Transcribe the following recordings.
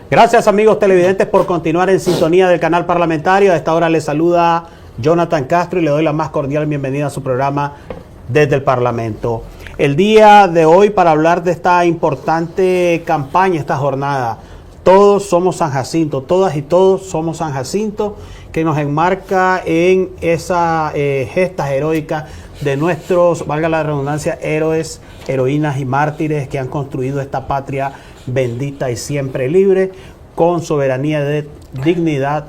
Gracias, amigos televidentes, por continuar en sintonía del canal parlamentario. A esta hora les saluda Jonathan Castro y le doy la más cordial bienvenida a su programa Desde el Parlamento. El día de hoy, para hablar de esta importante campaña, esta jornada, Todos somos San Jacinto, todas y todos somos San Jacinto, que nos enmarca en esa gesta heroica de nuestros, valga la redundancia, héroes, heroínas y mártires que han construido esta patria bendita y siempre libre, con soberanía, de dignidad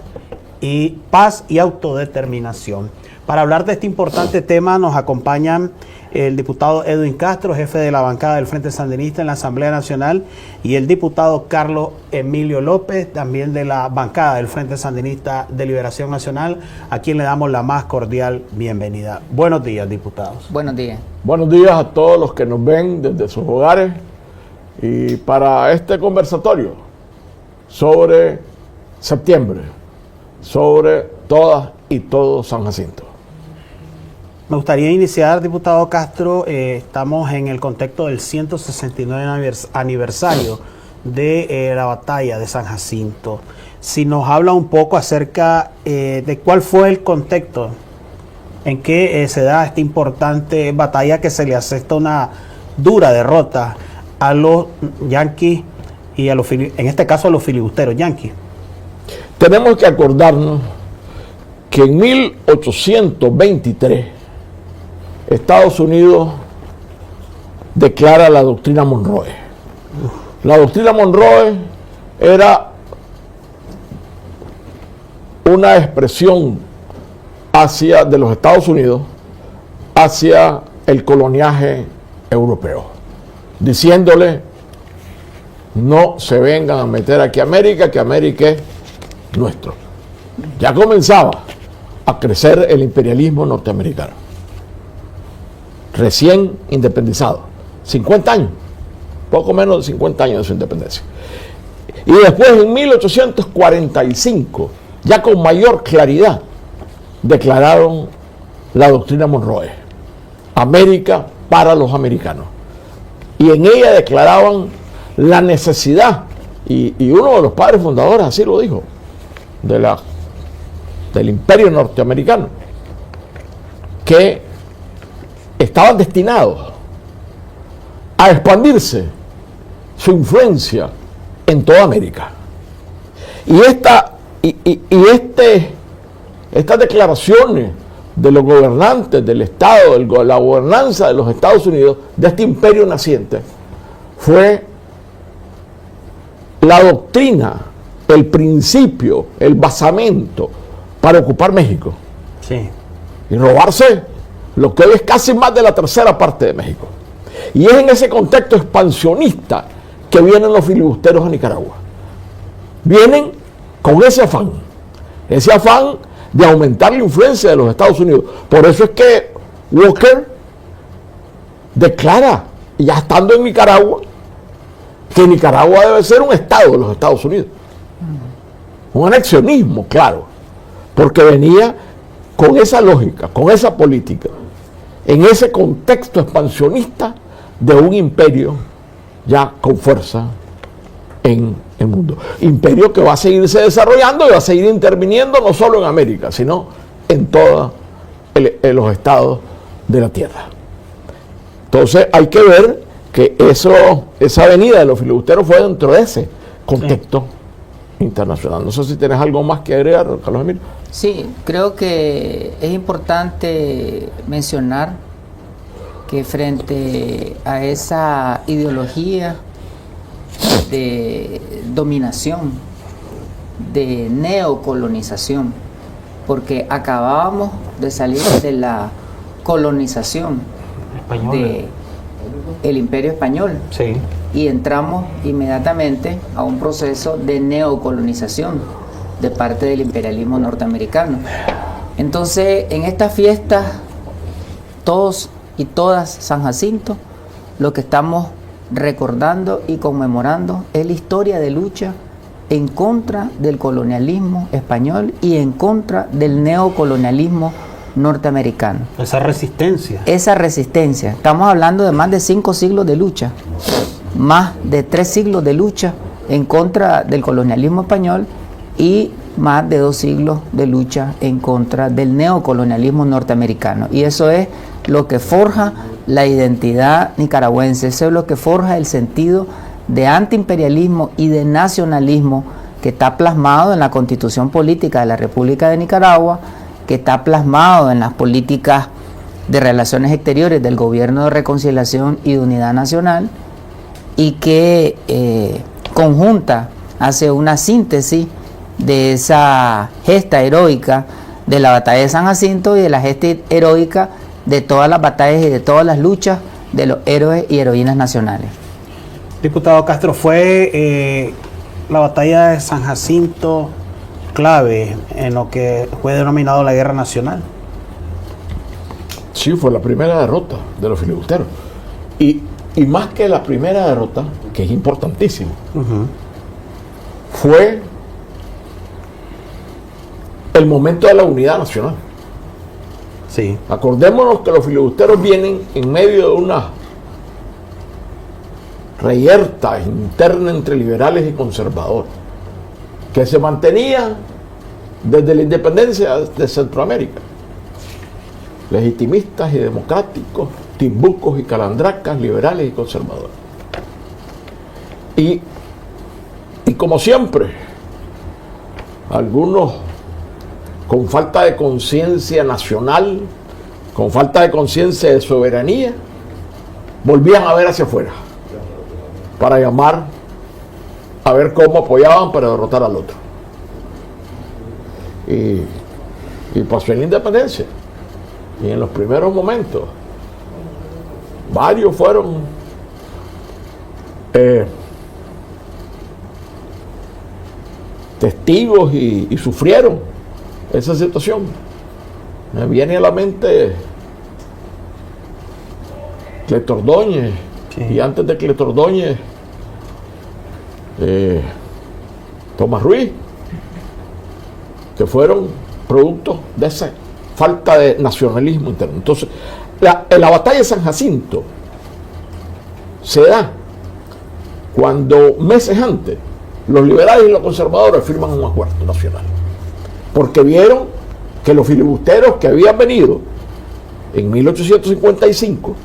y paz y autodeterminación. Para hablar de este importante tema nos acompañan el diputado Edwin Castro, jefe de la bancada del Frente Sandinista en la Asamblea Nacional, y el diputado Carlos Emilio López, también de la bancada del Frente Sandinista de Liberación Nacional, a quien le damos la más cordial bienvenida. Buenos días, diputados. Buenos días. Buenos días a todos los que nos ven desde sus hogares y para este conversatorio sobre septiembre, sobre todas y todos San Jacinto. Me gustaría iniciar, diputado Castro, estamos en el contexto del 169 aniversario de la batalla de San Jacinto. Si nos habla un poco acerca de cuál fue el contexto en que se da esta importante batalla, que se le acepta una dura derrota a los yanquis y en este caso a los filibusteros yanquis. Tenemos que acordarnos que en 1823 Estados Unidos declara la doctrina Monroe. La doctrina Monroe era una expresión de los Estados Unidos hacia el coloniaje europeo, diciéndole: no se vengan a meter aquí a América, que América es nuestro. Ya comenzaba a crecer el imperialismo norteamericano, recién independizado, 50 años, poco menos de 50 años de su independencia. Y después, en 1845, ya con mayor claridad, declararon la doctrina Monroe, América para los americanos. Y en ella declaraban la necesidad, y uno de los padres fundadores así lo dijo, del imperio norteamericano, que estaban destinados a expandirse su influencia en toda América. Y estas declaraciones de los gobernantes del Estado, de la gobernanza de los Estados Unidos, de este imperio naciente, fue la doctrina, el principio, el basamento para ocupar México. Sí. Y robarse lo que hoy es casi más de la tercera parte de México. Y es en ese contexto expansionista que vienen los filibusteros a Nicaragua. Vienen con ese afán de aumentar la influencia de los Estados Unidos. Por eso es que Walker declara, ya estando en Nicaragua, que Nicaragua debe ser un estado de los Estados Unidos. Un anexionismo, claro, porque venía con esa lógica, con esa política, en ese contexto expansionista de un imperio ya con fuerza en el mundo. Imperio que va a seguirse desarrollando y va a seguir interviniendo no solo en América, sino en todos los estados de la tierra. Entonces hay que ver que esa venida de los filibusteros fue dentro de ese contexto internacional. No sé si tienes algo más que agregar, Carlos Emilio. Sí, creo que es importante mencionar que frente a esa ideología de dominación, de neocolonización, porque acabábamos de salir de la colonización del Imperio Español, Sí. y entramos inmediatamente a un proceso de neocolonización de parte del imperialismo norteamericano. Entonces, en esta fiesta, todos y todas San Jacinto, lo que estamos recordando y conmemorando es la historia de lucha en contra del colonialismo español y en contra del neocolonialismo norteamericano. Esa resistencia. Esa resistencia. Estamos hablando de más de 5 siglos de lucha, más de 3 siglos de lucha en contra del colonialismo español y más de 2 siglos de lucha en contra del neocolonialismo norteamericano. Y eso es lo que forja la identidad nicaragüense, eso es lo que forja el sentido de antiimperialismo y de nacionalismo que está plasmado en la Constitución Política de la República de Nicaragua, que está plasmado en las políticas de relaciones exteriores del Gobierno de Reconciliación y de Unidad Nacional, y que conjunta, hace una síntesis de esa gesta heroica de la batalla de San Jacinto y de la gesta heroica de todas las batallas y de todas las luchas de los héroes y heroínas nacionales. Diputado Castro, fue la batalla de San Jacinto clave en lo que fue denominado la Guerra Nacional. Sí, fue la primera derrota de los filibusteros. Y más que la primera derrota, que es importantísimo, fue el momento de la unidad nacional. Sí. Acordémonos que los filibusteros vienen en medio de una reyerta interna entre liberales y conservadores, que se mantenía desde la independencia de Centroamérica. Legitimistas y democráticos, timbucos y calandracas, liberales y conservadores. Y como siempre, algunos con falta de conciencia nacional, con falta de conciencia de soberanía, volvían a ver hacia afuera para llamar a ver cómo apoyaban para derrotar al otro. Y pasó en la independencia. Y en los primeros momentos, varios fueron testigos y sufrieron esa situación. Me viene a la mente Cleto Ordóñez, sí. Y antes de Cleto Ordóñez, Tomás Ruiz, que fueron producto de esa falta de nacionalismo interno. Entonces, la batalla de San Jacinto se da cuando meses antes los liberales y los conservadores firman un acuerdo nacional, porque vieron que los filibusteros que habían venido en 1855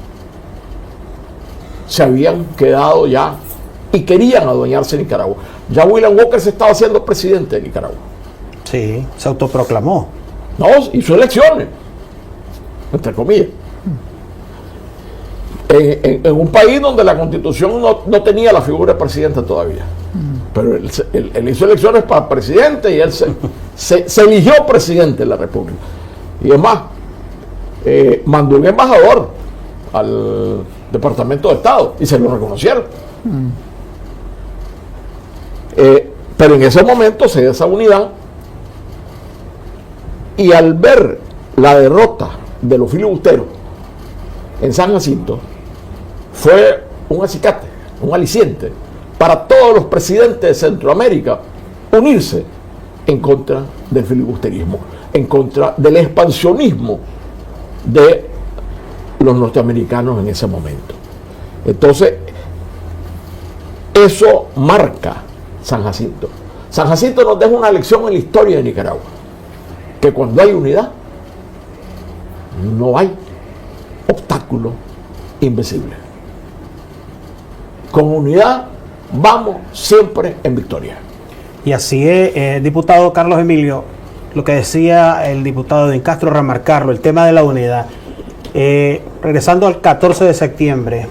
se habían quedado ya y querían adueñarse de Nicaragua. Ya William Walker se estaba haciendo presidente de Nicaragua. Sí, se autoproclamó. No, hizo elecciones, entre comillas. En un país donde la Constitución no tenía la figura de presidente todavía. Pero él hizo elecciones para presidente y él se eligió presidente de la República. Y es más, mandó un embajador al Departamento de Estado y se lo reconocieron. Pero en ese momento se da esa unidad, y al ver la derrota de los filibusteros en San Jacinto, fue un acicate, un aliciente para todos los presidentes de Centroamérica unirse en contra del filibusterismo, en contra del expansionismo de los norteamericanos en ese momento. Entonces, eso marca San Jacinto. San Jacinto nos deja una lección en la historia de Nicaragua, que cuando hay unidad, no hay obstáculo invencible. Con unidad vamos siempre en victoria. Y así es, diputado Carlos Emilio, lo que decía el diputado Edwin Castro, remarcarlo, el tema de la unidad. Regresando al 14 de septiembre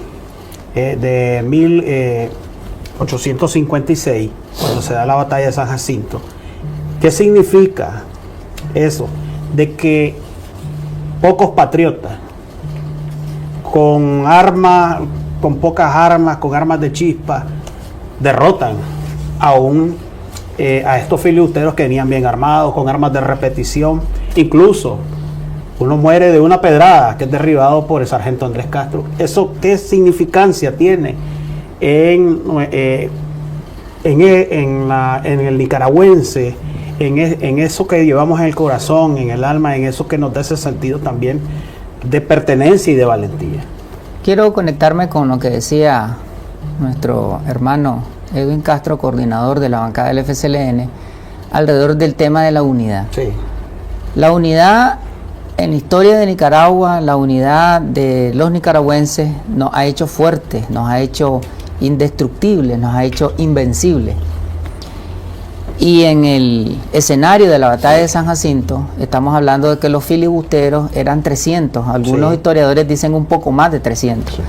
de 1856, cuando se da la batalla de San Jacinto, ¿qué significa eso? De que pocos patriotas con armas, con pocas armas, con armas de chispa, derrotan a estos filibusteros que venían bien armados, con armas de repetición. Incluso uno muere de una pedrada, que es derribado por el sargento Andrés Castro. ¿Eso qué significancia tiene en el nicaragüense, en eso que llevamos en el corazón, en el alma, en eso que nos da ese sentido también de pertenencia y de valentía? Quiero conectarme con lo que decía nuestro hermano Edwin Castro, coordinador de la bancada del FCLN, alrededor del tema de la unidad. Sí. La unidad en la historia de Nicaragua, la unidad de los nicaragüenses nos ha hecho fuertes, nos ha hecho indestructibles, nos ha hecho invencibles. Y en el escenario de la batalla de San Jacinto, estamos hablando de que los filibusteros eran 300, algunos Sí. historiadores dicen un poco más de 300. Sí.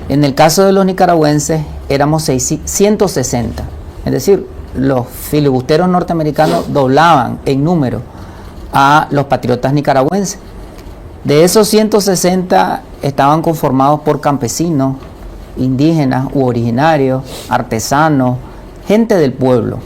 En el caso de los nicaragüenses éramos 160, es decir, los filibusteros norteamericanos doblaban en número a los patriotas nicaragüenses. De esos 160 estaban conformados por campesinos, indígenas u originarios, artesanos, gente del pueblo.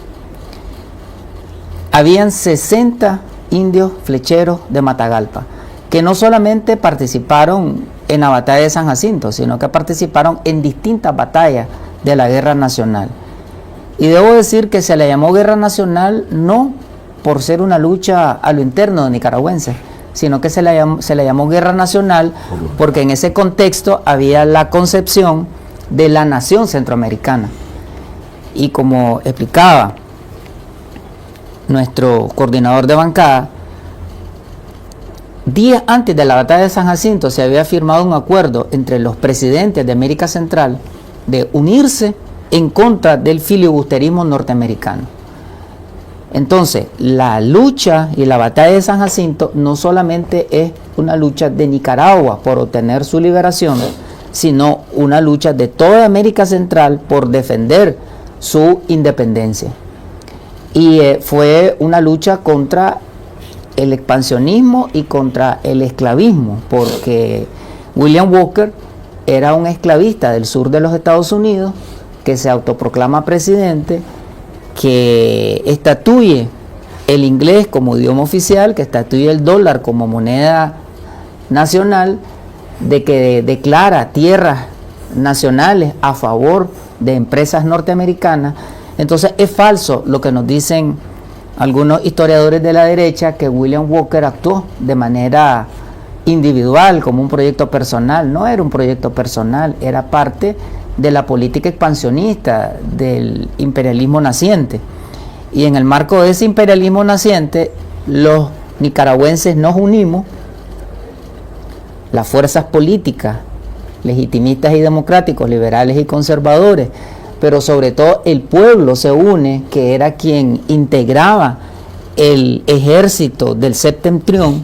Habían 60 indios flecheros de Matagalpa, que no solamente participaron en la batalla de San Jacinto, sino que participaron en distintas batallas de la Guerra Nacional. Y debo decir que se le llamó Guerra Nacional no por ser una lucha a lo interno de nicaragüenses, sino que se le llamó Guerra Nacional porque en ese contexto había la concepción de la nación centroamericana. Y como explicaba nuestro coordinador de bancada, días antes de la batalla de San Jacinto se había firmado un acuerdo entre los presidentes de América Central de unirse en contra del filibusterismo norteamericano. Entonces, la lucha y la batalla de San Jacinto no solamente es una lucha de Nicaragua por obtener su liberación, sino una lucha de toda América Central por defender su independencia. Y fue una lucha contra el expansionismo y contra el esclavismo, porque William Walker era un esclavista del sur de los Estados Unidos que se autoproclama presidente, que estatuye el inglés como idioma oficial, que estatuye el dólar como moneda nacional, de que declara tierras nacionales a favor de empresas norteamericanas. Entonces es falso lo que nos dicen algunos historiadores de la derecha, que William Walker actuó de manera individual, como un proyecto personal. No era un proyecto personal, era parte de la política expansionista del imperialismo naciente. Y en el marco de ese imperialismo naciente, los nicaragüenses nos unimos, las fuerzas políticas, legitimistas y democráticos, liberales y conservadores, pero sobre todo el pueblo se une, que era quien integraba el ejército del Septentrión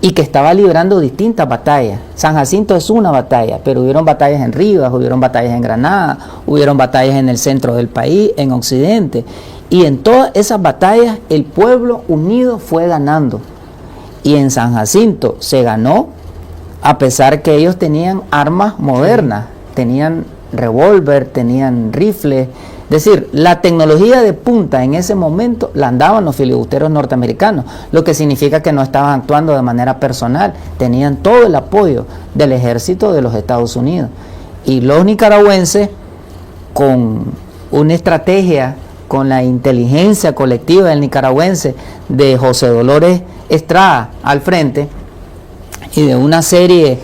y que estaba librando distintas batallas. San Jacinto es una batalla, pero hubieron batallas en Rivas, hubieron batallas en Granada, hubieron batallas en el centro del país, en Occidente, y en todas esas batallas el pueblo unido fue ganando. Y en San Jacinto se ganó a pesar que ellos tenían armas modernas, tenían revólver, tenían rifles. Es decir, la tecnología de punta en ese momento la andaban los filibusteros norteamericanos, lo que significa que no estaban actuando de manera personal, tenían todo el apoyo del ejército de los Estados Unidos. Y los nicaragüenses, con una estrategia, con la inteligencia colectiva del nicaragüense, de José Dolores Estrada al frente, y de una serie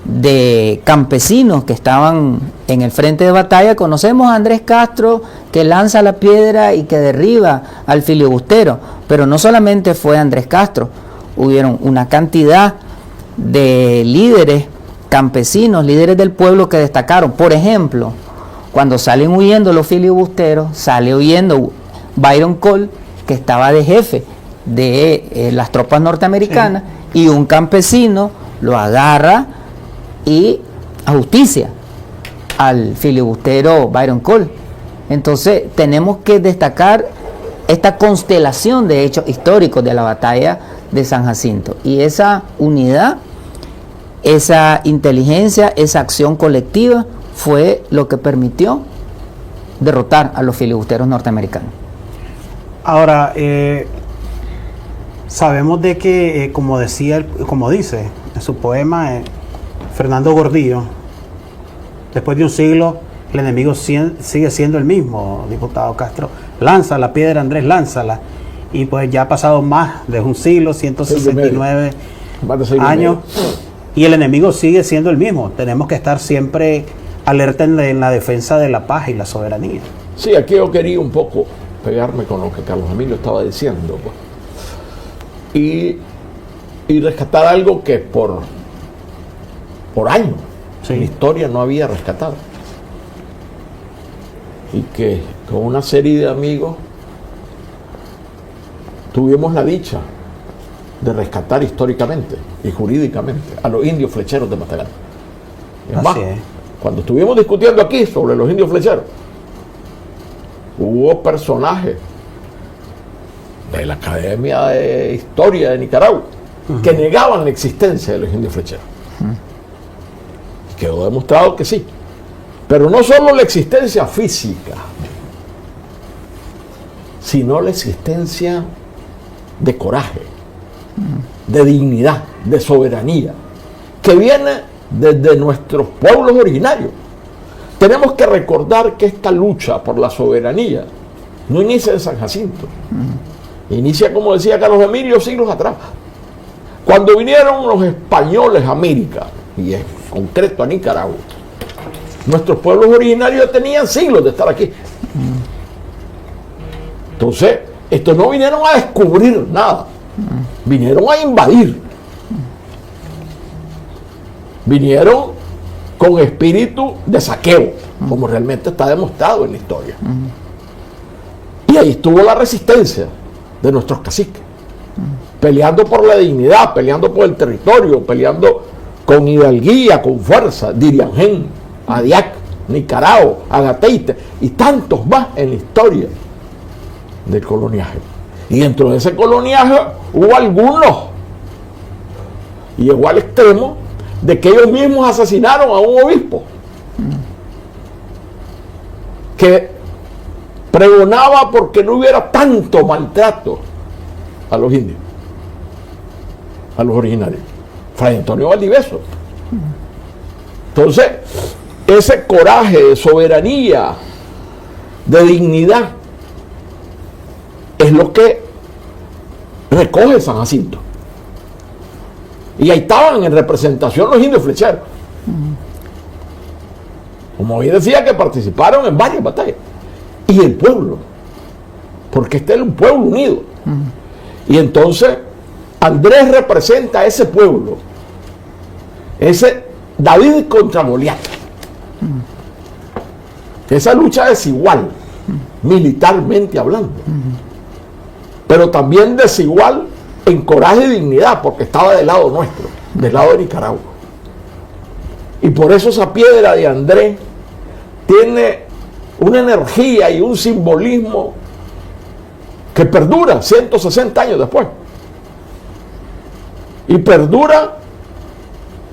de campesinos que estaban en el frente de batalla, conocemos a Andrés Castro, que lanza la piedra y que derriba al filibustero, pero no solamente fue Andrés Castro, hubieron una cantidad de líderes campesinos, líderes del pueblo que destacaron. Por ejemplo, cuando salen huyendo los filibusteros, sale huyendo Byron Cole, que estaba de jefe de las tropas norteamericanas, sí, y un campesino lo agarra y a justicia al filibustero Byron Cole. Entonces tenemos que destacar esta constelación de hechos históricos de la batalla de San Jacinto, y esa unidad, esa inteligencia, esa acción colectiva fue lo que permitió derrotar a los filibusteros norteamericanos. Ahora, sabemos de que, como dice en su poema Fernando Gordillo, después de un siglo el enemigo sigue siendo el mismo, diputado Castro. Lanza la piedra, Andrés, lánzala. Y pues ya ha pasado más de un siglo, 169 años, y el enemigo sigue siendo el mismo. Tenemos que estar siempre alerta en la defensa de la paz y la soberanía. Sí, aquí yo quería un poco pegarme con lo que Carlos Emilio estaba diciendo, pues. Y rescatar algo que por años Sí. la historia no había rescatado. Y que con una serie de amigos tuvimos la dicha de rescatar históricamente y jurídicamente a los indios flecheros de Matagalpa. Es Así más, es. cuando estuvimos discutiendo aquí sobre los indios flecheros, hubo personajes de la Academia de Historia de Nicaragua que negaban la existencia de los indios flecheros. Quedó demostrado que sí. Pero no solo la existencia física, sino la existencia de coraje, de dignidad, de soberanía, que viene desde nuestros pueblos originarios. Tenemos que recordar que esta lucha por la soberanía no inicia en San Jacinto. Inicia, como decía Carlos Emilio, siglos atrás. Cuando vinieron los españoles a América, y en concreto a Nicaragua, nuestros pueblos originarios tenían siglos de estar aquí. Entonces, estos no vinieron a descubrir nada, vinieron a invadir. Vinieron con espíritu de saqueo, como realmente está demostrado en la historia. Y ahí estuvo la resistencia de nuestros caciques, peleando por la dignidad, peleando por el territorio, peleando con hidalguía, con fuerza, Diriangén, Adiac, Nicaragua, Agateite y tantos más en la historia del coloniaje. Y dentro de ese coloniaje hubo algunos, y llegó al extremo de que ellos mismos asesinaron a un obispo que pregonaba porque no hubiera tanto maltrato a los indios, a los originarios, Fray Antonio Valdivieso. Entonces, ese coraje de soberanía, de dignidad, es lo que recoge San Jacinto. Y ahí estaban en representación los indios flecheros. Como bien decía, que participaron en varias batallas. Y el pueblo, porque este es un pueblo unido. Y entonces Andrés representa a ese pueblo, ese David contra Goliat, esa lucha desigual, militarmente hablando, pero también desigual en coraje y dignidad, porque estaba del lado nuestro, del lado de Nicaragua. Y por eso esa piedra de Andrés tiene una energía y un simbolismo que perdura 160 años después. Y perdura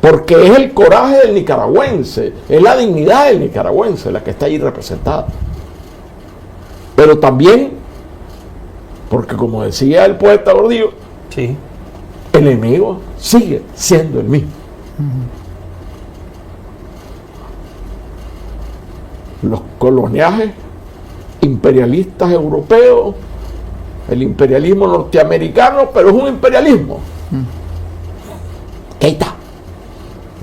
porque es el coraje del nicaragüense, es la dignidad del nicaragüense la que está ahí representada. Pero también porque, como decía el poeta Gordillo, Sí. el enemigo sigue siendo el mismo. Los coloniajes imperialistas europeos, el imperialismo norteamericano, pero es un imperialismo que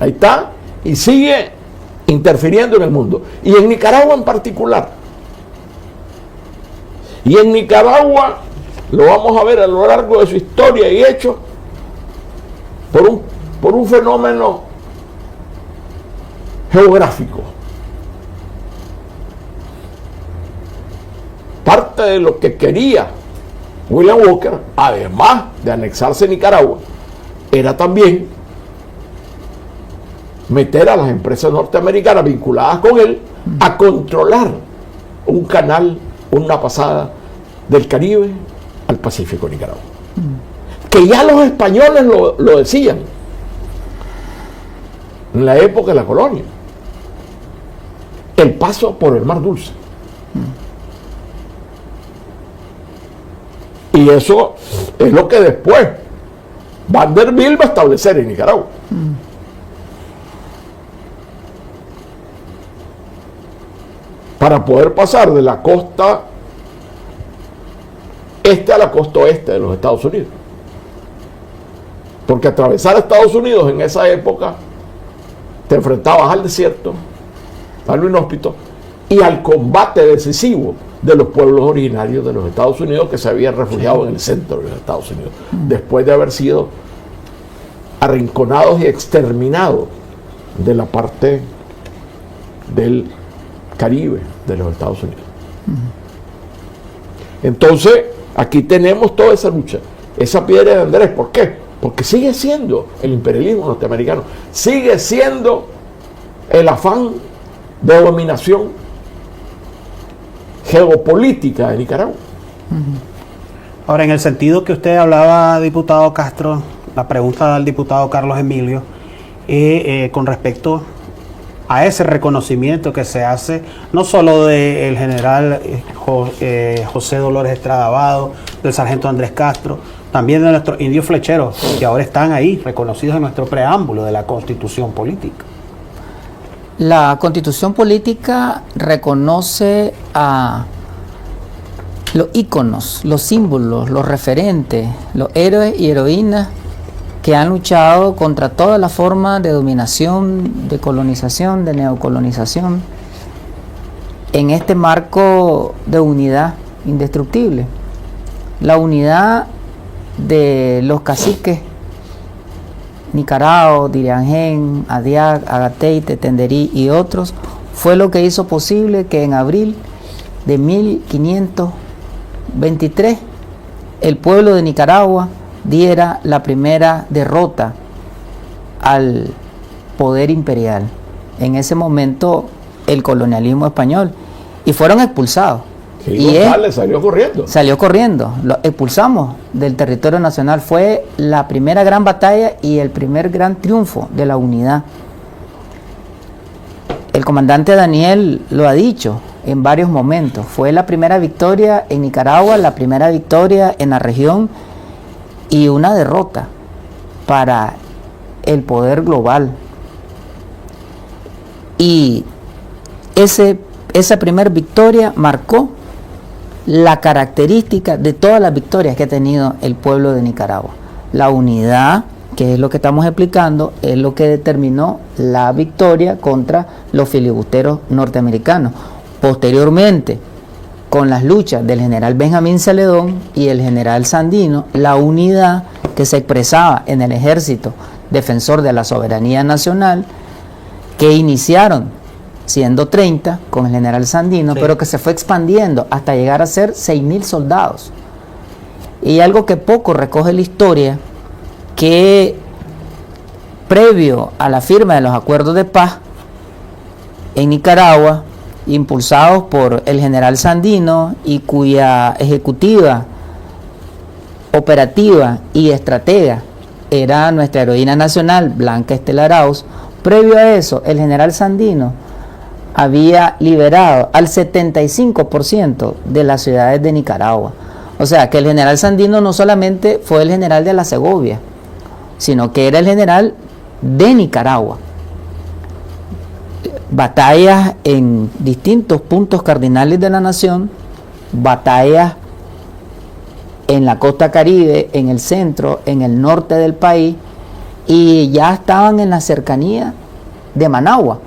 ahí está y sigue interfiriendo en el mundo, y en Nicaragua en particular. Y en Nicaragua lo vamos a ver a lo largo de su historia y hechos por un fenómeno geográfico. Parte de lo que quería William Walker, además de anexarse Nicaragua, era también meter a las empresas norteamericanas vinculadas con él a controlar un canal, una pasada del Caribe al Pacífico Nicaragua. Que ya los españoles lo decían en la época de la colonia. El paso por el Mar Dulce. Y eso es lo que después Vanderbilt va a establecer en Nicaragua. Para poder pasar de la costa este a la costa oeste de los Estados Unidos. Porque atravesar Estados Unidos en esa época te enfrentabas al desierto, a lo inhóspito, y al combate decisivo de los pueblos originarios de los Estados Unidos que se habían refugiado en el centro de los Estados Unidos, después de haber sido arrinconados y exterminados de la parte del Caribe de los Estados Unidos. Entonces, aquí tenemos toda esa lucha, esa piedra de Andrés. ¿Por qué? Porque sigue siendo el imperialismo norteamericano, sigue siendo el afán de dominación geopolítica de Nicaragua. Ahora, en el sentido que usted hablaba, diputado Castro, la pregunta del diputado Carlos Emilio, con respecto a ese reconocimiento que se hace, no solo del general José Dolores Estrada Abado, del sargento Andrés Castro, también de nuestros indios flecheros, que ahora están ahí, reconocidos en nuestro preámbulo de la Constitución Política. La Constitución Política reconoce a los íconos, los símbolos, los referentes, los héroes y heroínas que han luchado contra toda la forma de dominación, de colonización, de neocolonización, en este marco de unidad indestructible. La unidad de los caciques Nicarao, Diriangén, Adiac, Agateite, Tenderí y otros fue lo que hizo posible que en abril de 1523 el pueblo de Nicaragua diera la primera derrota al poder imperial. En ese momento el colonialismo español, y fueron expulsados. Y González salió corriendo. Salió corriendo, lo expulsamos del territorio nacional. Fue la primera gran batalla y el primer gran triunfo de la unidad. El comandante Daniel lo ha dicho en varios momentos. Fue la primera victoria en Nicaragua, la primera victoria en la región y una derrota para el poder global. Y esa primera victoria marcó la característica de todas las victorias que ha tenido el pueblo de Nicaragua. La unidad, que es lo que estamos explicando, es lo que determinó la victoria contra los filibusteros norteamericanos. Posteriormente, con las luchas del general Benjamín Celedón y el general Sandino, la unidad que se expresaba en el ejército defensor de la soberanía nacional, que iniciaron siendo 30 con el general Sandino, sí, pero que se fue expandiendo hasta llegar a ser 6.000 soldados. Y algo que poco recoge la historia, que previo a la firma de los acuerdos de paz en Nicaragua, impulsados por el general Sandino y cuya ejecutiva, operativa y estratega era nuestra heroína nacional, Blanca Estela Arauz, previo a eso, el general Sandino había liberado al 75% de las ciudades de Nicaragua. O sea, que el general Sandino no solamente fue el general de la Segovia, sino que era el general de Nicaragua. Batallas en distintos puntos cardinales de la nación, batallas en la costa caribe, en el centro, en el norte del país, y ya estaban en la cercanía de Managua.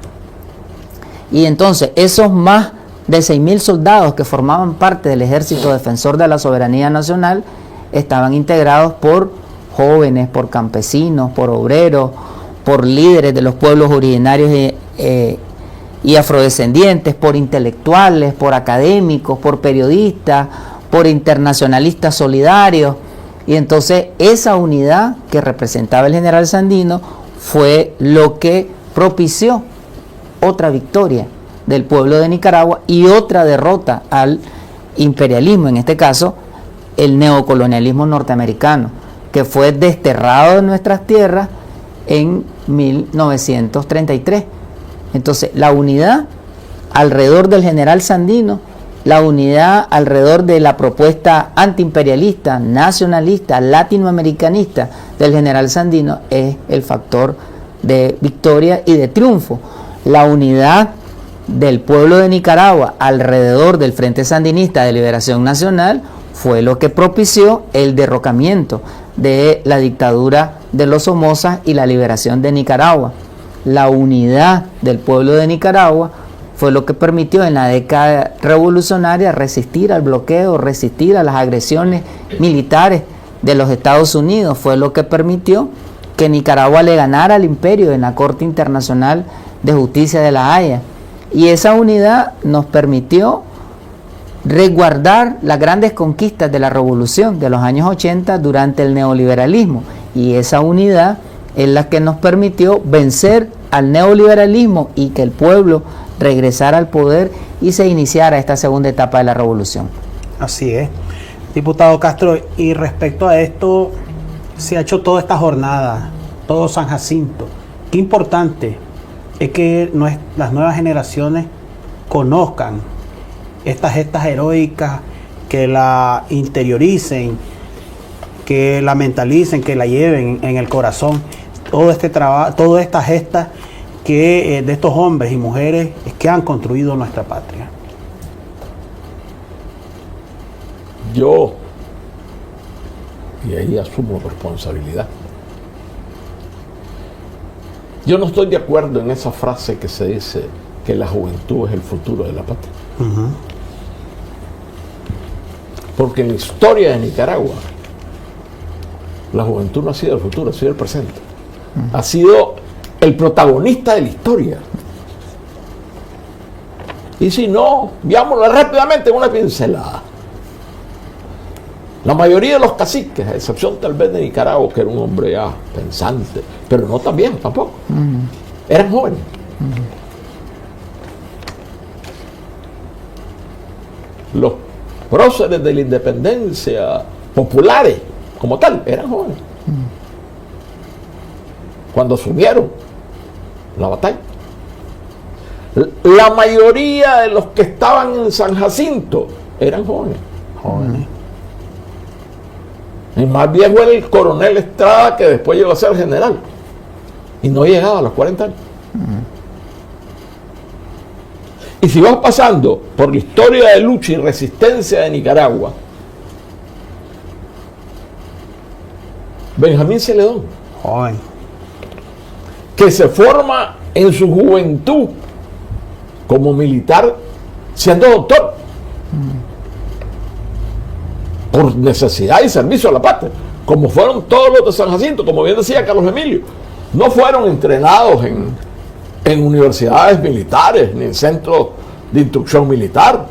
Y entonces esos más de 6.000 soldados que formaban parte del Ejército Defensor de la Soberanía Nacional estaban integrados por jóvenes, por campesinos, por obreros, por líderes de los pueblos originarios y afrodescendientes, por intelectuales, por académicos, por periodistas, por internacionalistas solidarios. Y entonces esa unidad que representaba el general Sandino fue lo que propició otra victoria del pueblo de Nicaragua y otra derrota al imperialismo, en este caso el neocolonialismo norteamericano, que fue desterrado de nuestras tierras en 1933. Entonces la unidad alrededor del general Sandino, la unidad alrededor de la propuesta antiimperialista, nacionalista, latinoamericanista del general Sandino es el factor de victoria y de triunfo. La unidad del pueblo de Nicaragua alrededor del Frente Sandinista de Liberación Nacional fue lo que propició el derrocamiento de la dictadura de los Somozas y la liberación de Nicaragua. La unidad del pueblo de Nicaragua fue lo que permitió en la década revolucionaria resistir al bloqueo, resistir a las agresiones militares de los Estados Unidos. Fue lo que permitió que Nicaragua le ganara al imperio en la Corte Internacional de Justicia de La Haya. Y esa unidad nos permitió resguardar las grandes conquistas de la revolución de los años 80 durante el neoliberalismo. Y esa unidad es la que nos permitió vencer al neoliberalismo y que el pueblo regresara al poder y se iniciara esta segunda etapa de la revolución. Así es. Diputado Castro, y respecto a esto, se ha hecho toda esta jornada, todo San Jacinto. Qué importante es que las nuevas generaciones conozcan estas gestas heroicas, que la interioricen, que la mentalicen, que la lleven en el corazón. Todo este trabajo, todas estas gestas que de estos hombres y mujeres que han construido nuestra patria. Yo, y ahí asumo responsabilidad, yo no estoy de acuerdo en esa frase que se dice que la juventud es el futuro de la patria. Uh-huh. Porque en la historia de Nicaragua, la juventud no ha sido el futuro, ha sido el presente. Ha sido el protagonista de la historia. Y si no, veámoslo rápidamente en una pincelada. La mayoría de los caciques, a excepción tal vez de Nicaragua, que era un hombre ya pensante, pero no tan viejo tampoco, eran jóvenes. Los próceres de la independencia populares, como tal, eran jóvenes. Cuando asumieron la batalla. La mayoría de los que estaban en San Jacinto eran jóvenes. El más viejo era el coronel Estrada, que después llegó a ser general. Y no llegaba a los 40 años. Y si vas pasando por la historia de lucha y resistencia de Nicaragua, Benjamín Celedón, Joven. que se forma en su juventud como militar, siendo doctor, por necesidad y servicio a la patria, como fueron todos los de San Jacinto, como bien decía Carlos Emilio. No fueron entrenados en universidades militares ni en centros de instrucción militar.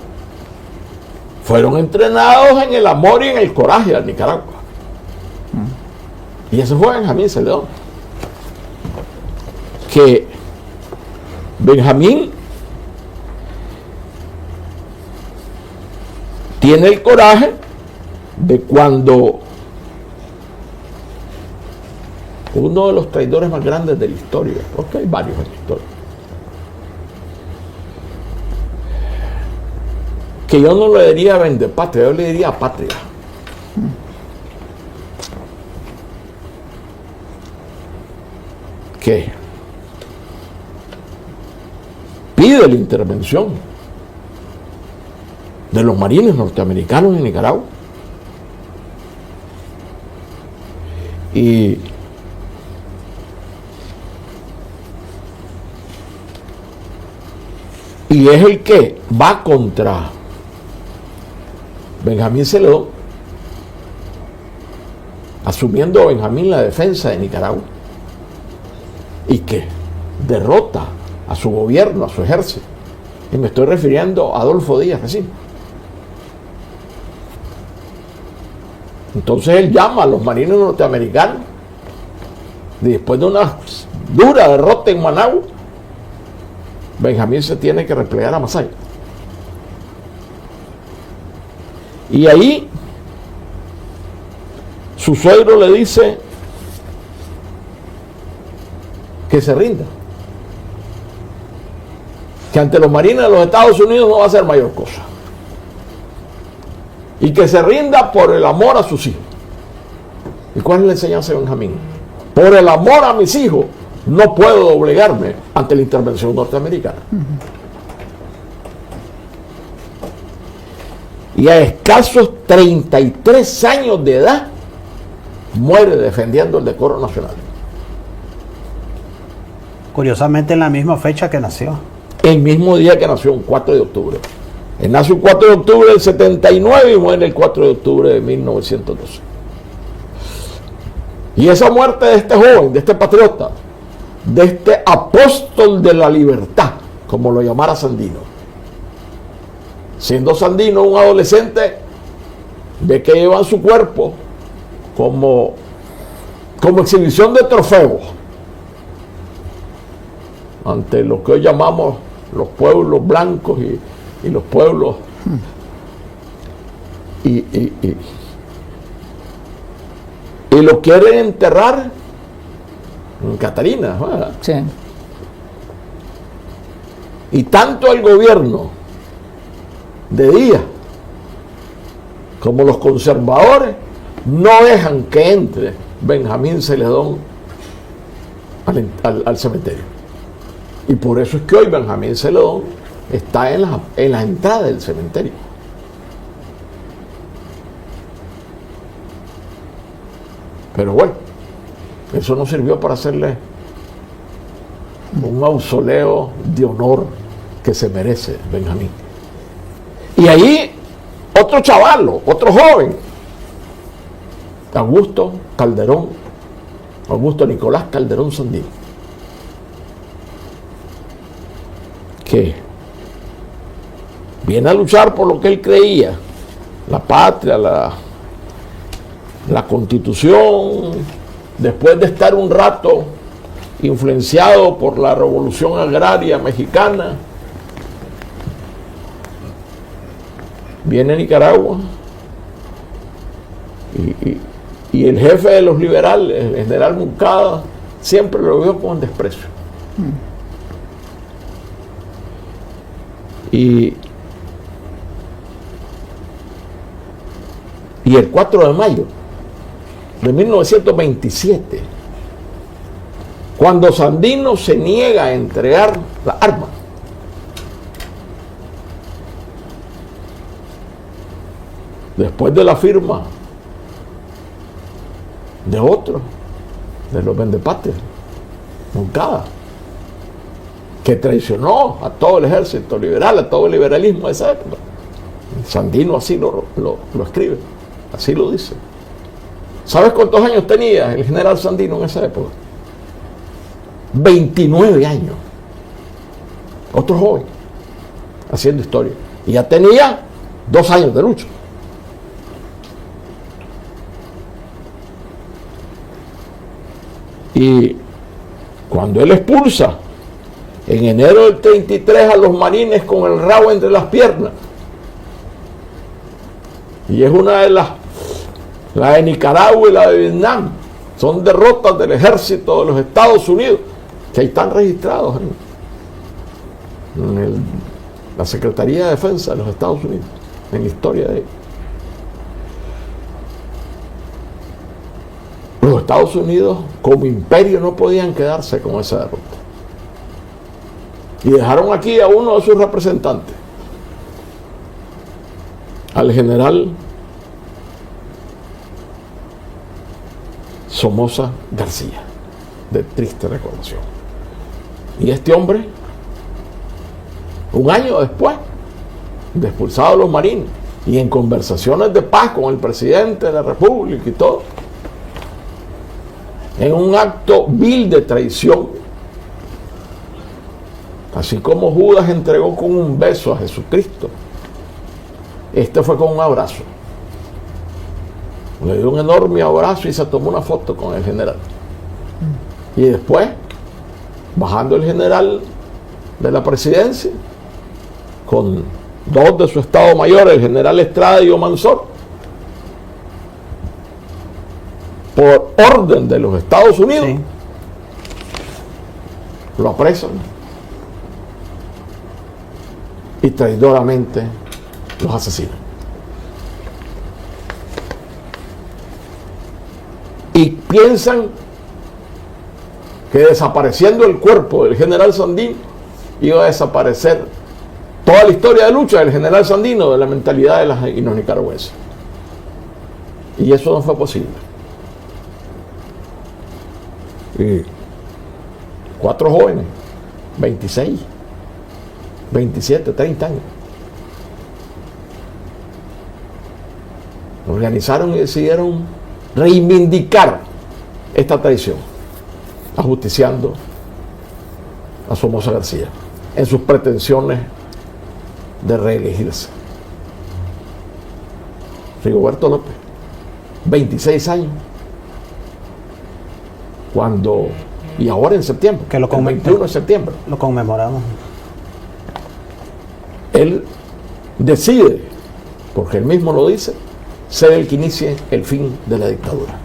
Fueron entrenados en el amor y en el coraje a Nicaragua. Y ese fue Benjamín Celedón. Que Benjamín tiene el coraje de cuando uno de los traidores más grandes de la historia, porque hay varios en la historia, que yo no le diría vender patria, yo le diría patria, que pide la intervención de los marines norteamericanos en Nicaragua y es el que va contra Benjamín Celedón, asumiendo Benjamín la defensa de Nicaragua, y que derrota a su gobierno, a su ejército. Y me estoy refiriendo a Adolfo Díaz recién. Entonces él llama a los marines norteamericanos, y después de una dura derrota en Managua, Benjamín se tiene que replegar a Masaya. Y ahí su suegro le dice que se rinda, que ante los marines de los Estados Unidos no va a hacer mayor cosa, y que se rinda por el amor a sus hijos. ¿Y cuál es la enseñanza de Benjamín? Por el amor a mis hijos no puedo doblegarme ante la intervención norteamericana. Y a escasos 33 años de edad muere defendiendo el decoro nacional. Curiosamente en la misma fecha que nació. el mismo día que nació, un 4 de octubre. Él nace el 4 de octubre del 79 y muere el 4 de octubre de 1912. Y esa muerte de este joven, de este patriota, de este apóstol de la libertad, como lo llamara Sandino, siendo Sandino un adolescente de que lleva en su cuerpo como exhibición de trofeos ante lo que hoy llamamos los pueblos blancos y los pueblos y lo quieren enterrar en Catalina, ¿verdad? Sí. Y tanto el gobierno de Díaz como los conservadores no dejan que entre Benjamín Celedón al cementerio. Y por eso es que hoy Benjamín Celedón está en la entrada del cementerio. Pero bueno, eso no sirvió para hacerle un mausoleo de honor que se merece Benjamín. Y ahí otro chavalo, otro joven, Augusto Nicolás Calderón Sandino, que viene a luchar por lo que él creía, la patria, la Constitución, después de estar un rato influenciado por la Revolución Agraria Mexicana, viene a Nicaragua y el jefe de los liberales, el general Moncada, siempre lo vio con desprecio. Y el 4 de mayo de 1927, cuando Sandino se niega a entregar la arma, después de la firma de otro, de los vendepatrias, Moncada, que traicionó a todo el ejército liberal, a todo el liberalismo de esa época. Sandino así lo escribe, así lo dice. ¿Sabes cuántos años tenía el general Sandino en esa época? 29 años. Otro joven, haciendo historia. Y ya tenía 2 años de lucha. Y cuando él expulsa en enero del 33 a los marines con el rabo entre las piernas, y es una de la de Nicaragua y la de Vietnam, son derrotas del ejército de los Estados Unidos, que ahí están registrados en la Secretaría de Defensa de los Estados Unidos, en la historia de ellos. Los Estados Unidos como imperio no podían quedarse con esa derrota. Y dejaron aquí a uno de sus representantes, al general Somoza García, de triste recordación. Y este hombre, un año después de expulsado a los marines y en conversaciones de paz con el presidente de la República y todo, en un acto vil de traición, así como Judas entregó con un beso a Jesucristo, este fue con un abrazo. Le dio un enorme abrazo y se tomó una foto con el general. Y después, bajando el general de la presidencia, con 2 de su estado mayor, el general Estrada y Omansor, por orden de los Estados Unidos, sí, lo apresan y traidoramente los asesinan. Y piensan que desapareciendo el cuerpo del general Sandino iba a desaparecer toda la historia de lucha del general Sandino, de la mentalidad de los nicaragüenses. Y eso no fue posible. Y 4 jóvenes, 26, 27, 30 años. Organizaron y decidieron reivindicar esta tradición, ajusticiando a Somoza García en sus pretensiones de reelegirse. Rigoberto López, 26 años, y ahora en septiembre, que el 21 de septiembre, lo conmemoramos. Él decide, porque él mismo lo dice, ser el que inicie el fin de la dictadura.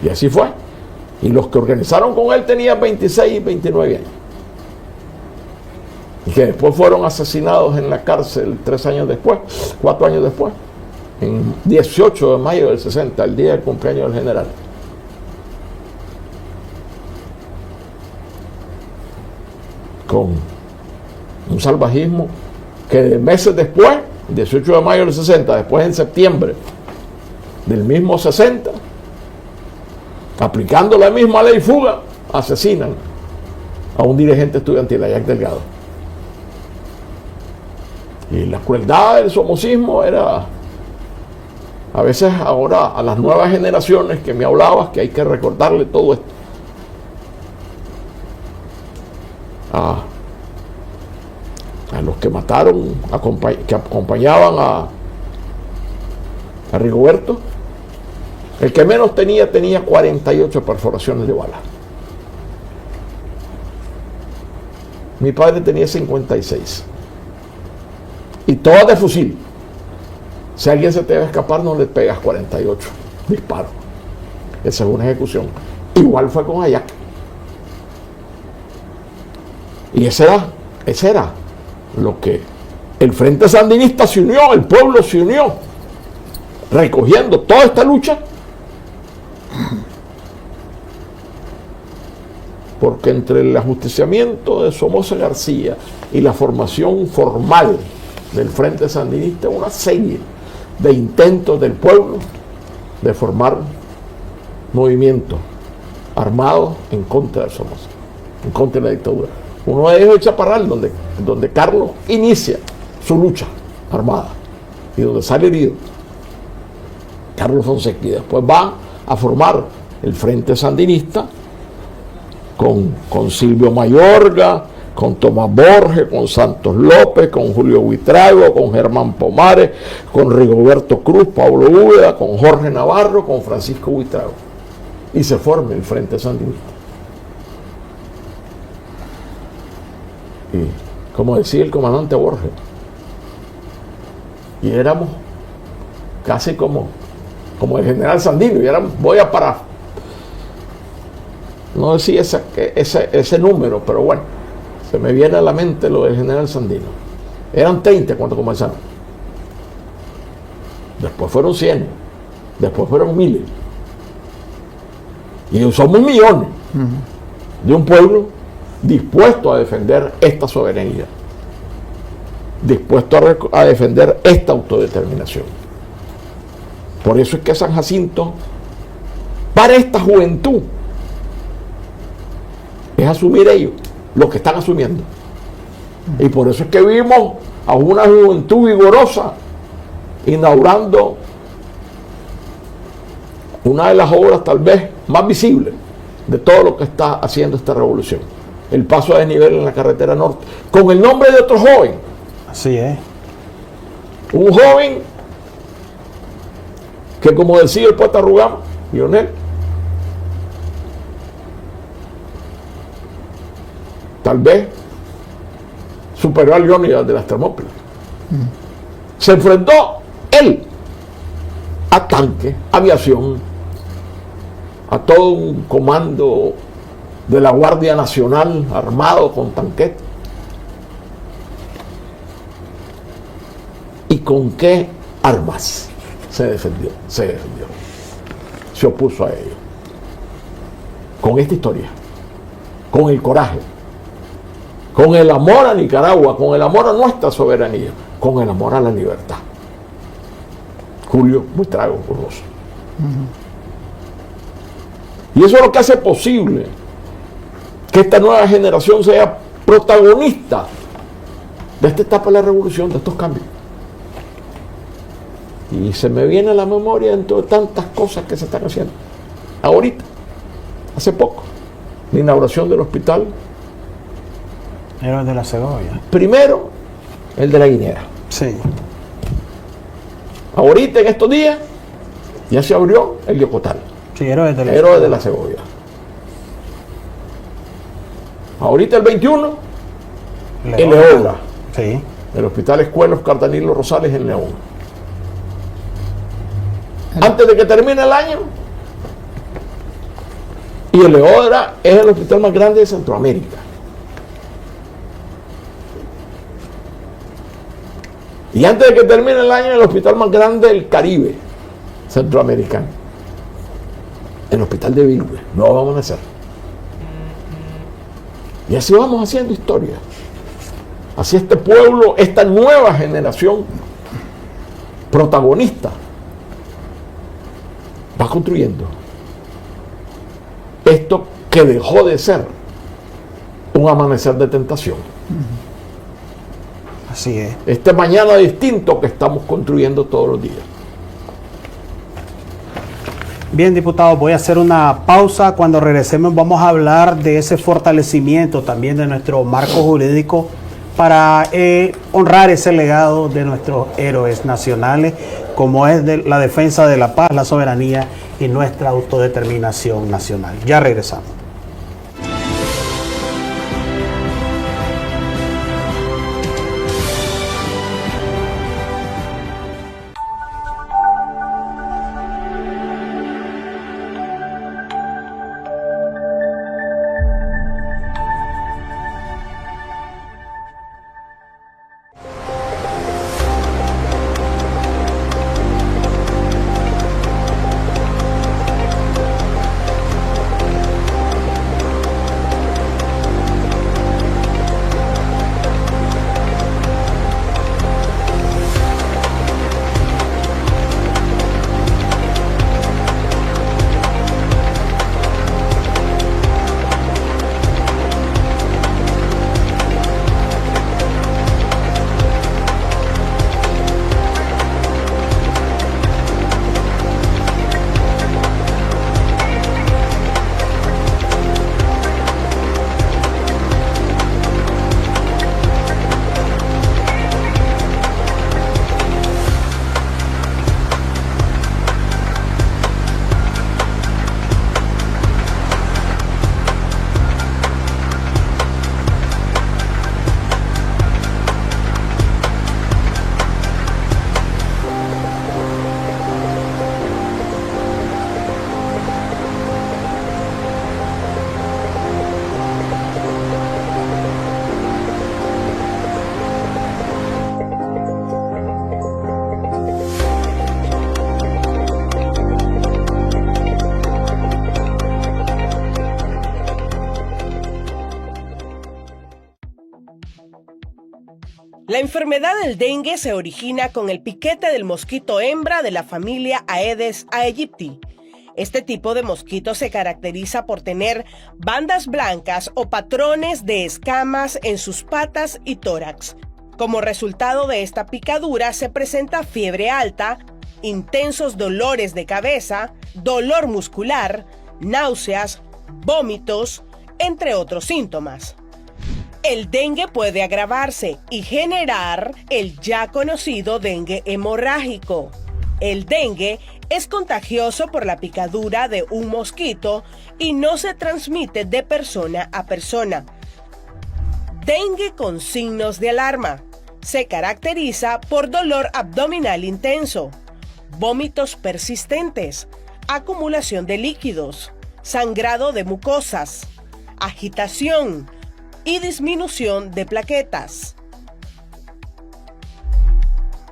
Y así fue. Y los que organizaron con él tenían 26 y 29 años. Y que después fueron asesinados en la cárcel 3 años después, 4 años después, en 18 de mayo del 60, el día del cumpleaños del general. Con un salvajismo que meses después, 18 de mayo del 60, después en septiembre del mismo 60, aplicando la misma ley fuga, asesinan a un dirigente estudiantil, a Jack Delgado. Y la crueldad del somocismo era, a veces ahora a las nuevas generaciones que me hablabas, que hay que recordarle todo esto, a los que mataron, que acompañaban a Rigoberto, el que menos tenía 48 perforaciones de bala. Mi padre tenía 56. Y todas de fusil. Si alguien se te va a escapar, no le pegas 48 disparos. Esa es una ejecución. Igual fue con Ayac. Y ese era lo que el Frente Sandinista se unió, el pueblo se unió, recogiendo toda esta lucha, porque entre el ajusticiamiento de Somoza García y la formación formal del Frente Sandinista, una serie de intentos del pueblo de formar movimientos armados en contra de Somoza, en contra de la dictadura. Uno de ellos es Chaparral, donde Carlos inicia su lucha armada y donde sale herido Carlos Fonseca, y después va a formar el Frente Sandinista con Silvio Mayorga, con Tomás Borges, con Santos López, con Julio Buitrago, con Germán Pomares, con Rigoberto Cruz, Pablo Úbeda, con Jorge Navarro, con Francisco Buitrago, y se forma el Frente Sandinista. Y como decía el comandante Borges, y éramos casi como el general Sandino, y éramos, no decía ese número, pero bueno, se me viene a la mente lo del general Sandino. Eran 30 cuando comenzaron. Después fueron 100, después fueron 1000. Y somos millones de un pueblo dispuesto a defender esta soberanía, dispuesto a defender esta autodeterminación. Por eso es que San Jacinto, para esta juventud, es asumir ellos lo que están asumiendo. Y por eso es que vimos a una juventud vigorosa inaugurando una de las obras tal vez más visibles de todo lo que está haciendo esta revolución: el paso a desnivel en la carretera norte, con el nombre de otro joven. Así es. Un joven que, como decía el poeta Rugama, Lionel, tal vez superó a Leónidas de las Termópilas. Se enfrentó él a tanques, aviación, a todo un comando de la Guardia Nacional armado con tanquetas. ¿Y con qué armas se defendió? Se opuso a ello. Con esta historia, con el coraje, con el amor a Nicaragua, con el amor a nuestra soberanía, con el amor a la libertad. Julio Buitrago Urroso. Y eso es lo que hace posible que esta nueva generación sea protagonista de esta etapa de la revolución, de estos cambios. Y se me viene a la memoria dentro de tantas cosas que se están haciendo. Ahorita, hace poco, la inauguración del hospital. Héroes de la Segovia. Primero, el de la Guinea. Sí. Ahorita, en estos días, ya se abrió el Yocotal. Sí, Héroes de la Héroes de la Segovia. Ahorita el 21, el León. Sí. El Hospital Escuela Oscar Danilo Rosales en León. Antes de que termine el año, y el Leodra es el hospital más grande de Centroamérica. Y antes de que termine el año, el hospital más grande del Caribe centroamericano. El hospital de Bilwe, no vamos a hacer. Y así vamos haciendo historia. Así este pueblo, esta nueva generación protagonista, va construyendo esto que dejó de ser un amanecer de tentación. Así es. Este mañana distinto que estamos construyendo todos los días. Bien, diputado, voy a hacer una pausa. Cuando regresemos vamos a hablar de ese fortalecimiento también de nuestro marco jurídico para honrar ese legado de nuestros héroes nacionales, como es la defensa de la paz, la soberanía y nuestra autodeterminación nacional. Ya regresamos. La enfermedad del dengue se origina con el piquete del mosquito hembra de la familia Aedes aegypti. Este tipo de mosquito se caracteriza por tener bandas blancas o patrones de escamas en sus patas y tórax. Como resultado de esta picadura se presenta fiebre alta, intensos dolores de cabeza, dolor muscular, náuseas, vómitos, entre otros síntomas. El dengue puede agravarse y generar el ya conocido dengue hemorrágico. El dengue es contagioso por la picadura de un mosquito y no se transmite de persona a persona. Dengue con signos de alarma. Se caracteriza por dolor abdominal intenso, vómitos persistentes, acumulación de líquidos, sangrado de mucosas, agitación y disminución de plaquetas.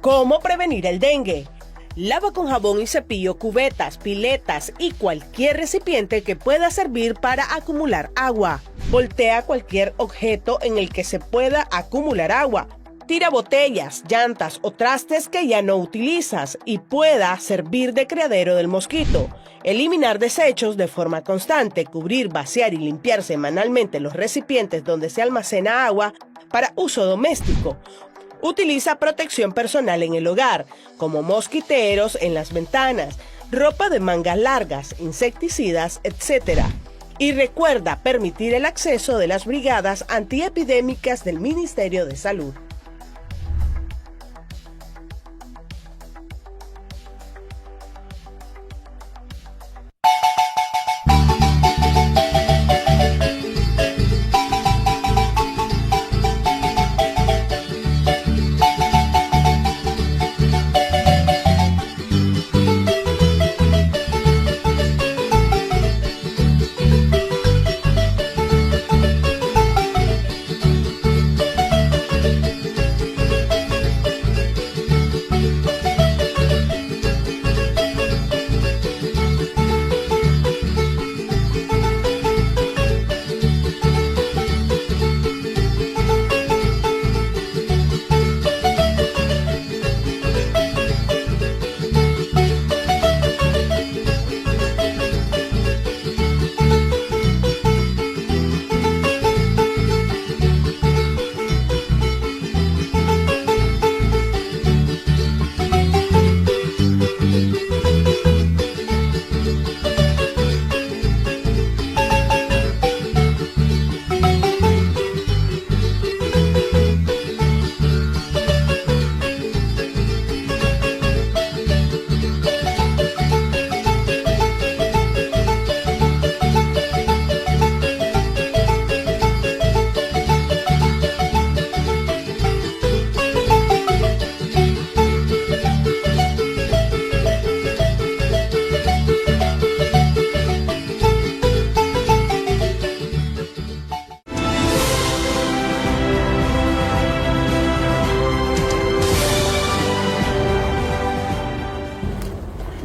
¿Cómo prevenir el dengue? Lava con jabón y cepillo cubetas, piletas y cualquier recipiente que pueda servir para acumular agua. Voltea cualquier objeto en el que se pueda acumular agua, Tira botellas, llantas o trastes que ya no utilizas y pueda servir de criadero del mosquito. Eliminar desechos de forma constante, cubrir, vaciar y limpiar semanalmente los recipientes donde se almacena agua para uso doméstico. Utiliza protección personal en el hogar, como mosquiteros en las ventanas, ropa de mangas largas, insecticidas, etc. Y recuerda permitir el acceso de las brigadas antiepidémicas del Ministerio de Salud.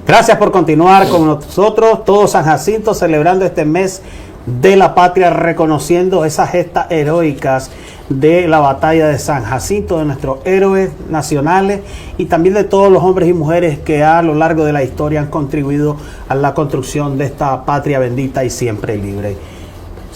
Gracias por continuar con nosotros, todo San Jacinto, celebrando este mes de la patria, reconociendo esas gestas heroicas de la batalla de San Jacinto, de nuestros héroes nacionales y también de todos los hombres y mujeres que a lo largo de la historia han contribuido a la construcción de esta patria bendita y siempre libre.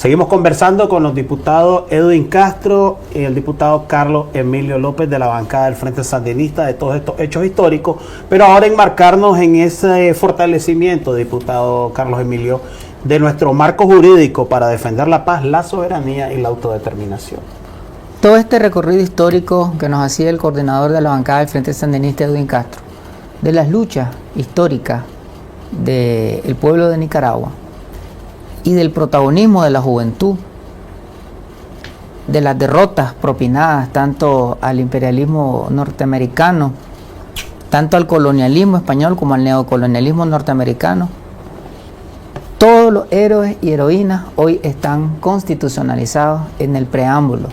Seguimos conversando con los diputados Edwin Castro y el diputado Carlos Emilio López de la bancada del Frente Sandinista de todos estos hechos históricos, pero ahora enmarcarnos en ese fortalecimiento, diputado Carlos Emilio, de nuestro marco jurídico para defender la paz, la soberanía y la autodeterminación. Todo este recorrido histórico que nos hacía el coordinador de la bancada del Frente Sandinista, Edwin Castro, de las luchas históricas del pueblo de Nicaragua y del protagonismo de la juventud, de las derrotas propinadas tanto al imperialismo norteamericano, tanto al colonialismo español como al neocolonialismo norteamericano. Todos los héroes y heroínas hoy están constitucionalizados en el preámbulo,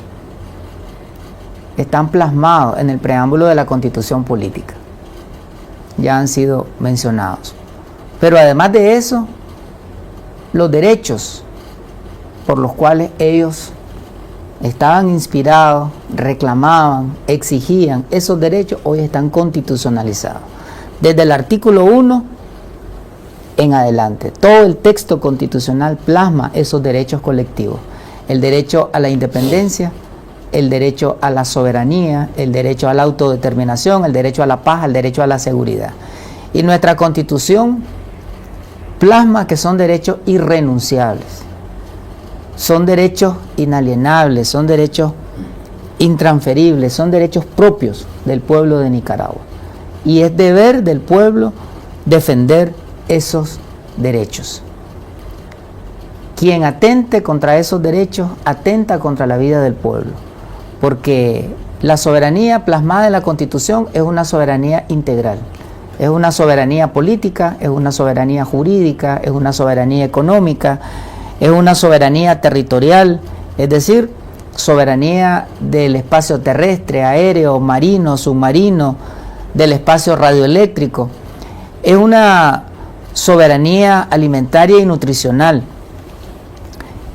están plasmados en el preámbulo de la Constitución política. Ya han sido mencionados. Pero además de eso, los derechos por los cuales ellos estaban inspirados, reclamaban, exigían, esos derechos hoy están constitucionalizados. Desde el artículo 1 en adelante, todo el texto constitucional plasma esos derechos colectivos. El derecho a la independencia, el derecho a la soberanía, el derecho a la autodeterminación, el derecho a la paz, el derecho a la seguridad. Y nuestra Constitución plasma que son derechos irrenunciables, son derechos inalienables, son derechos intransferibles, son derechos propios del pueblo de Nicaragua. Y es deber del pueblo defender esos derechos. Quien atente contra esos derechos, atenta contra la vida del pueblo, porque la soberanía plasmada en la Constitución es una soberanía integral. Es una soberanía política, es una soberanía jurídica, es una soberanía económica, es una soberanía territorial, es decir, soberanía del espacio terrestre, aéreo, marino, submarino, del espacio radioeléctrico. Es una soberanía alimentaria y nutricional.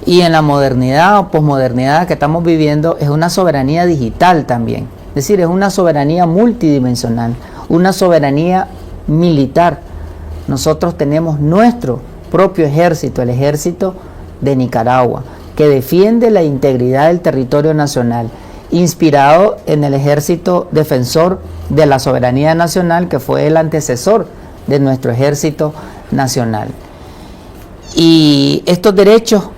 Y en la modernidad o posmodernidad que estamos viviendo es una soberanía digital también. Es decir, es una soberanía multidimensional, una soberanía militar. Nosotros tenemos nuestro propio ejército, el ejército de Nicaragua, que defiende la integridad del territorio nacional, inspirado en el ejército defensor de la soberanía nacional, que fue el antecesor de nuestro ejército nacional. Y estos derechos,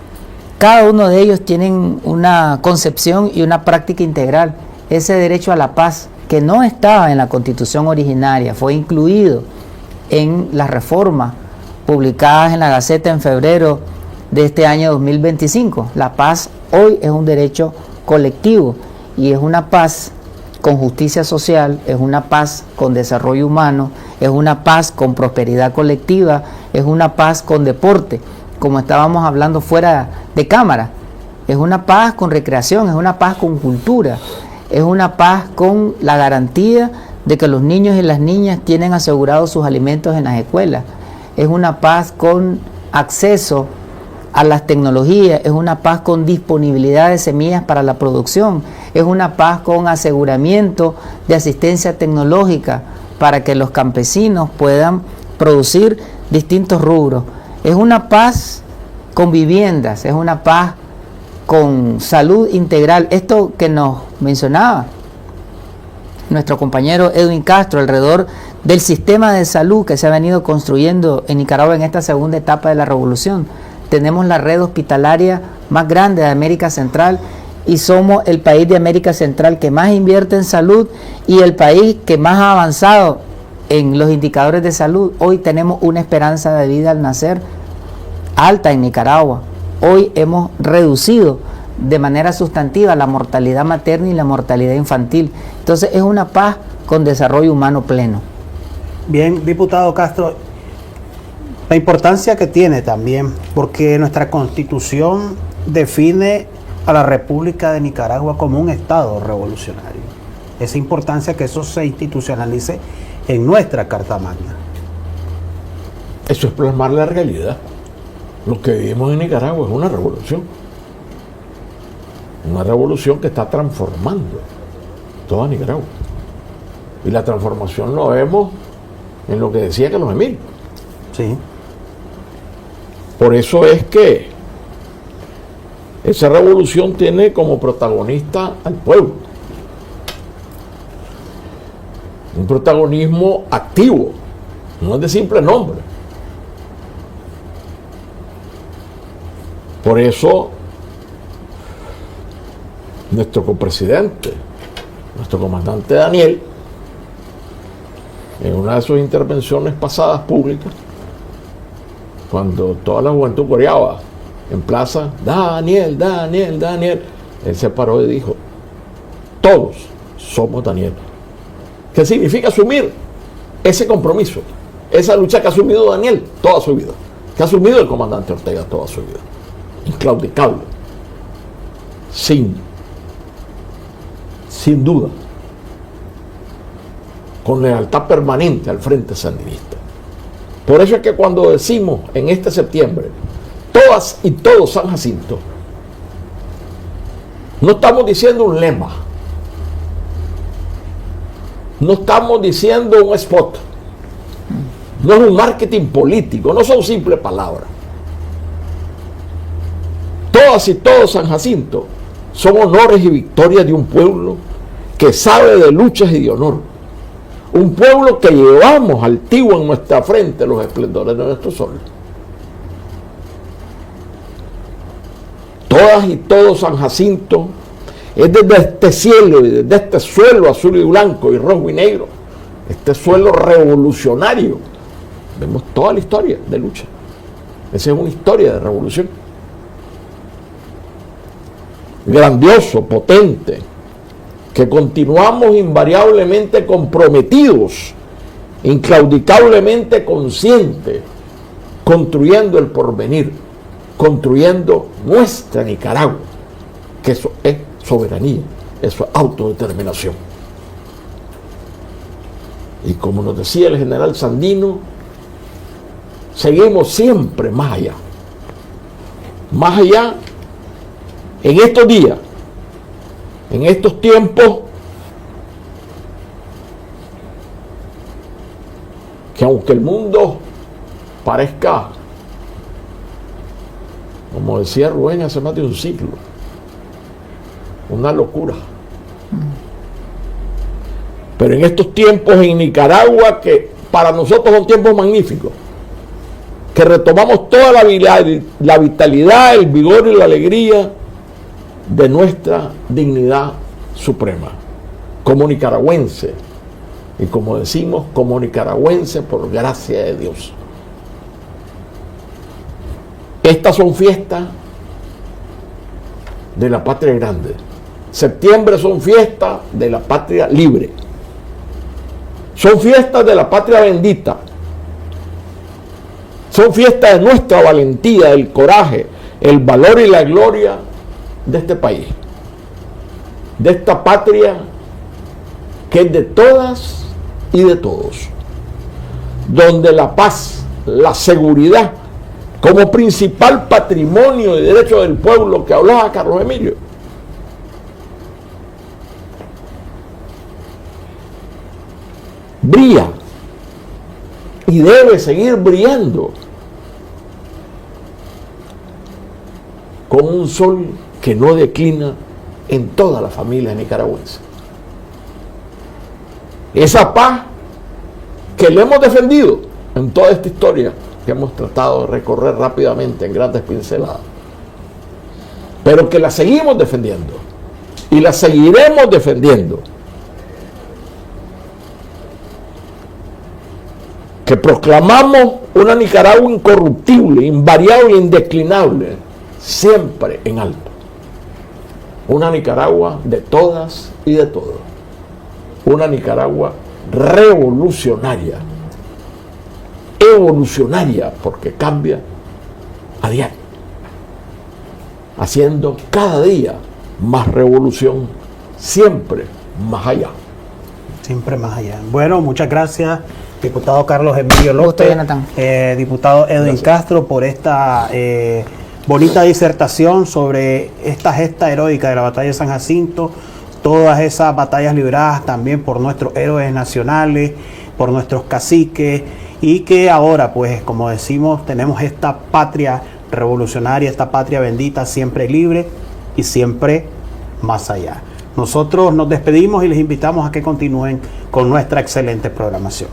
cada uno de ellos tienen una concepción y una práctica integral. Ese derecho a la paz, que no estaba en la Constitución originaria, fue incluido en las reformas publicadas en la Gaceta en febrero de este año 2025. La paz hoy es un derecho colectivo y es una paz con justicia social, es una paz con desarrollo humano, es una paz con prosperidad colectiva, es una paz con deporte, como estábamos hablando fuera de cámara, es una paz con recreación, es una paz con cultura, es una paz con la garantía de que los niños y las niñas tienen asegurados sus alimentos en las escuelas, es una paz con acceso a las tecnologías, es una paz con disponibilidad de semillas para la producción, es una paz con aseguramiento de asistencia tecnológica para que los campesinos puedan producir distintos rubros, es una paz con viviendas, es una paz con salud integral. Esto que nos mencionaba nuestro compañero Edwin Castro alrededor del sistema de salud que se ha venido construyendo en Nicaragua en esta segunda etapa de la revolución. Tenemos la red hospitalaria más grande de América Central y somos el país de América Central que más invierte en salud y el país que más ha avanzado en los indicadores de salud. Hoy tenemos una esperanza de vida al nacer alta en Nicaragua. Hoy hemos reducido de manera sustantiva la mortalidad materna y la mortalidad infantil. Entonces es una paz con desarrollo humano pleno. Bien, diputado Castro, la importancia que tiene también, porque nuestra Constitución define a la República de Nicaragua como un Estado revolucionario. Esa importancia que eso se institucionalice en nuestra Carta Magna. Eso es plasmar la realidad. Lo que vivimos en Nicaragua es una revolución. Una revolución que está transformando toda Nicaragua. Y la transformación lo vemos en lo que decía Carlos Emilio. Sí. Por eso es que esa revolución tiene como protagonista al pueblo. Un protagonismo activo, no es de simple nombre. Por eso nuestro copresidente, nuestro comandante Daniel, en una de sus intervenciones pasadas públicas, cuando toda la juventud coreaba en plaza, Daniel, Daniel, Daniel, él se paró y dijo, todos somos Daniel. ¿Qué significa asumir ese compromiso? Esa lucha que ha asumido Daniel toda su vida, que ha asumido el comandante Ortega toda su vida. Inclaudicable, sin duda, con lealtad permanente al Frente Sandinista. Por eso es que cuando decimos en este septiembre, todas y todos San Jacinto, no estamos diciendo un lema, no estamos diciendo un spot, no es un marketing político, no son simples palabras. Todas y todos San Jacinto son honores y victorias de un pueblo que sabe de luchas y de honor. Un pueblo que llevamos altivo en nuestra frente los esplendores de nuestro sol. Todas y todos San Jacinto es desde este cielo y desde este suelo azul y blanco y rojo y negro, este suelo revolucionario, vemos toda la historia de lucha. Esa es una historia de revolución. Grandioso, potente, que continuamos invariablemente comprometidos, inclaudicablemente conscientes, construyendo el porvenir, construyendo nuestra Nicaragua, que eso es soberanía, eso es autodeterminación. Y como nos decía el general Sandino, seguimos siempre más allá. Más allá, en estos días, en estos tiempos que aunque el mundo parezca, como decía Rubén hace más de un siglo, una locura, pero en estos tiempos en Nicaragua, que para nosotros son tiempos magníficos, que retomamos toda la vitalidad, el vigor y la alegría de nuestra dignidad suprema, como nicaragüense, y como decimos, como nicaragüense por gracia de Dios. Estas son fiestas de la patria grande. Septiembre son fiestas de la patria libre. Son fiestas de la patria bendita. Son fiestas de nuestra valentía, el coraje, el valor y la gloria de este país. De esta patria que es de todas y de todos. Donde la paz, la seguridad, como principal patrimonio y derecho del pueblo que hablaba Carlos Emilio, brilla y debe seguir brillando con un sol que no declina en toda la familia nicaragüense. Esa paz que le hemos defendido en toda esta historia que hemos tratado de recorrer rápidamente en grandes pinceladas, pero que la seguimos defendiendo y la seguiremos defendiendo, que proclamamos una Nicaragua incorruptible, invariable, indeclinable, siempre en alto, una Nicaragua de todas y de todos, una Nicaragua revolucionaria, evolucionaria, porque cambia a diario, haciendo cada día más revolución, siempre más allá. Siempre más allá. Bueno, muchas gracias, diputado Carlos Emilio López, diputado Edwin Gracias. Castro, por esta bonita disertación sobre esta gesta heroica de la batalla de San Jacinto, todas esas batallas libradas también por nuestros héroes nacionales, por nuestros caciques, y que ahora, pues, como decimos, tenemos esta patria revolucionaria, esta patria bendita, siempre libre y siempre más allá. Nosotros nos despedimos y les invitamos a que continúen con nuestra excelente programación.